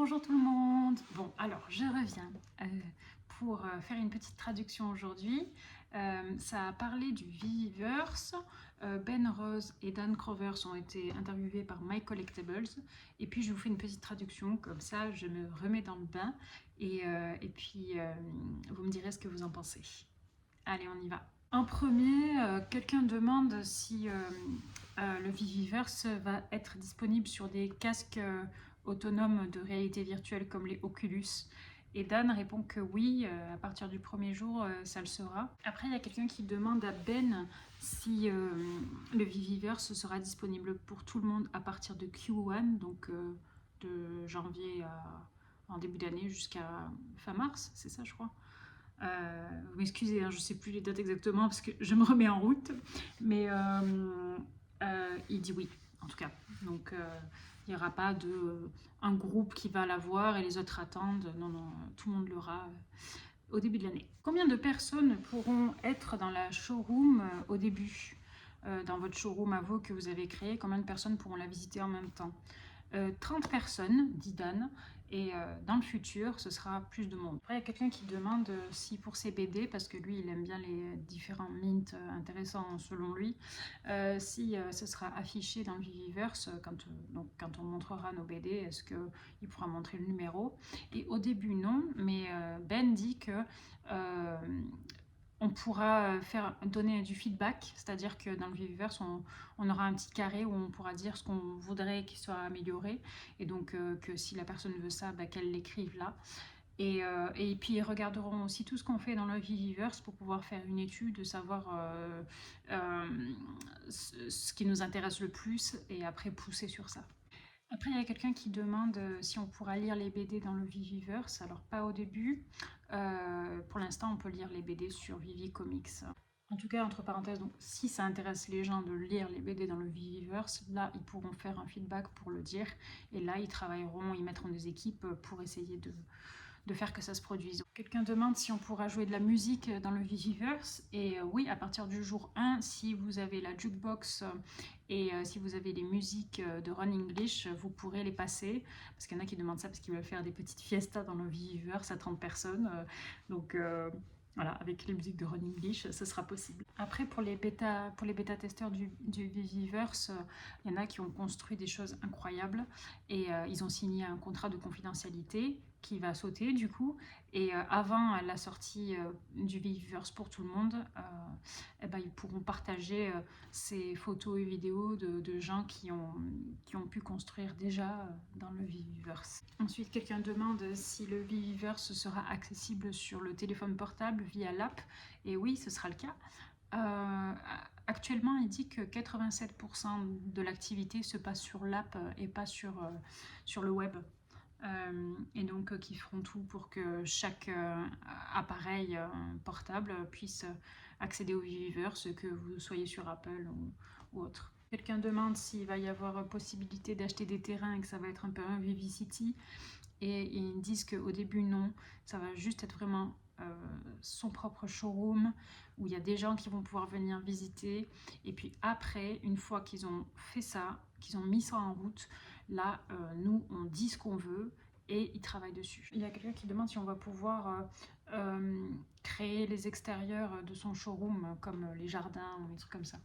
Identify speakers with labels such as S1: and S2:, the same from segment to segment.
S1: Bonjour tout le monde. Bon, alors je reviens pour faire une petite traduction aujourd'hui. Ça a parlé du Viviverse. Ben Rose et Dan Crovers ont été interviewés par My Collectibles. Et puis je vous fais une petite traduction, comme ça je me remets dans le bain. Et puis vous me direz ce que vous en pensez. Allez, on y va. En premier, quelqu'un demande si le Viviverse va être disponible sur des casques autonomes de réalité virtuelle comme les Oculus. Et Dan répond que oui, à partir du premier jour, ça le sera. Après, il y a quelqu'un qui demande à Ben si le Viviverse sera disponible pour tout le monde à partir de Q1, donc de janvier en début d'année jusqu'à fin mars, c'est ça je crois. Vous m'excusez, hein, je ne sais plus les dates exactement parce que je me remets en route, mais il dit oui, en tout cas. Donc il n'y aura pas un groupe qui va l'avoir et les autres attendent. Non, non, tout le monde l'aura au début de l'année. Combien de personnes pourront être dans la showroom au début dans votre showroom à vous que vous avez créé, combien de personnes pourront la visiter en même temps? 30 personnes, dit Dan, et dans le futur, ce sera plus de monde. Après, il y a quelqu'un qui demande si pour ses BD, parce que lui, il aime bien les différents mints intéressants selon lui, si ce sera affiché dans le Viviverse, donc, quand on montrera nos BD, est-ce qu'il pourra montrer le numéro? Et au début, non, mais Ben dit que on pourra donner du feedback, c'est-à-dire que dans le Viviverse, on aura un petit carré où on pourra dire ce qu'on voudrait qu'il soit amélioré, et donc que si la personne veut ça, bah, qu'elle l'écrive là. Et puis ils regarderont aussi tout ce qu'on fait dans le Viviverse pour pouvoir faire une étude, savoir ce qui nous intéresse le plus, et après pousser sur ça. Après, il y a quelqu'un qui demande si on pourra lire les BD dans le Viviverse. Alors, pas au début. Pour l'instant, on peut lire les BD sur Vivi Comics. En tout cas, entre parenthèses, donc, si ça intéresse les gens de lire les BD dans le Viviverse, là, ils pourront faire un feedback pour le dire. Et là, ils travailleront, ils mettront des équipes pour essayer de faire que ça se produise. Quelqu'un demande si on pourra jouer de la musique dans le Viviverse, et oui, à partir du jour 1, si vous avez la jukebox et si vous avez les musiques de Ron English, vous pourrez les passer, parce qu'il y en a qui demandent ça parce qu'ils veulent faire des petites fiestas dans le Viviverse à 30 personnes, donc voilà, avec les musiques de Ron English, ce sera possible. Après, pour les bêta-testeurs du Viviverse, il y en a qui ont construit des choses incroyables, et ils ont signé un contrat de confidentialité qui va sauter du coup, et avant la sortie du Viviverse pour tout le monde, eh ben, ils pourront partager ces photos et vidéos de gens qui ont pu construire déjà dans le Viviverse. Ensuite, quelqu'un demande si le Viviverse sera accessible sur le téléphone portable via l'app, et oui, ce sera le cas. Actuellement, il dit que 87% de l'activité se passe sur l'app et pas sur le web. Et donc qui feront tout pour que chaque appareil portable puisse accéder au Viviverse, que vous soyez sur Apple ou autre. Quelqu'un demande s'il va y avoir possibilité d'acheter des terrains et que ça va être un peu un Vivicity, et ils disent qu'au début non, ça va juste être vraiment son propre showroom où il y a des gens qui vont pouvoir venir visiter, et puis après, une fois qu'ils ont fait ça, qu'ils ont mis ça en route, là nous on dit ce qu'on veut et ils travaillent dessus. Il y a quelqu'un qui demande si on va pouvoir créer les extérieurs de son showroom comme les jardins ou des trucs comme ça.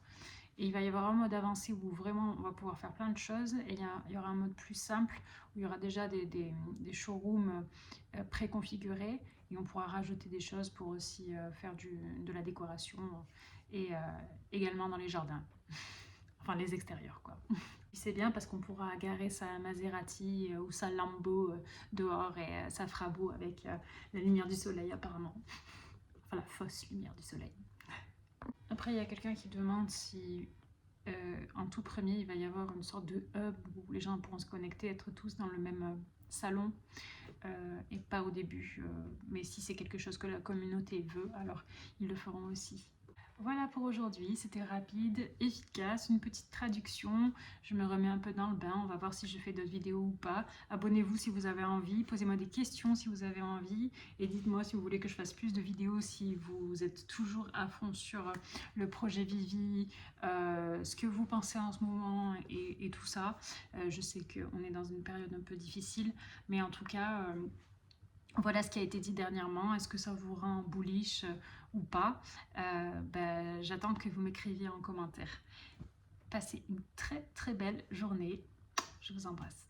S1: Et il va y avoir un mode avancé où vraiment on va pouvoir faire plein de choses, et il y aura un mode plus simple où il y aura déjà des showrooms préconfigurés, et on pourra rajouter des choses pour aussi faire de la décoration, et également dans les jardins, enfin les extérieurs quoi. C'est bien parce qu'on pourra garer sa Maserati ou sa Lambo dehors, et ça fera beau avec la lumière du soleil apparemment, enfin la fausse lumière du soleil. Après, il y a quelqu'un qui demande si en tout premier, il va y avoir une sorte de hub où les gens pourront se connecter, être tous dans le même salon, et pas au début. Mais si c'est quelque chose que la communauté veut, alors ils le feront aussi. Voilà pour aujourd'hui, c'était rapide, efficace, une petite traduction. Je me remets un peu dans le bain, on va voir si je fais d'autres vidéos ou pas. Abonnez-vous si vous avez envie, posez-moi des questions si vous avez envie et dites-moi si vous voulez que je fasse plus de vidéos, si vous êtes toujours à fond sur le projet Vivi, ce que vous pensez en ce moment et tout ça. Je sais qu'on est dans une période un peu difficile, mais en tout cas... voilà ce qui a été dit dernièrement. Est-ce que ça vous rend bullish ou pas? J'attends que vous m'écriviez en commentaire. Passez une très très belle journée. Je vous embrasse.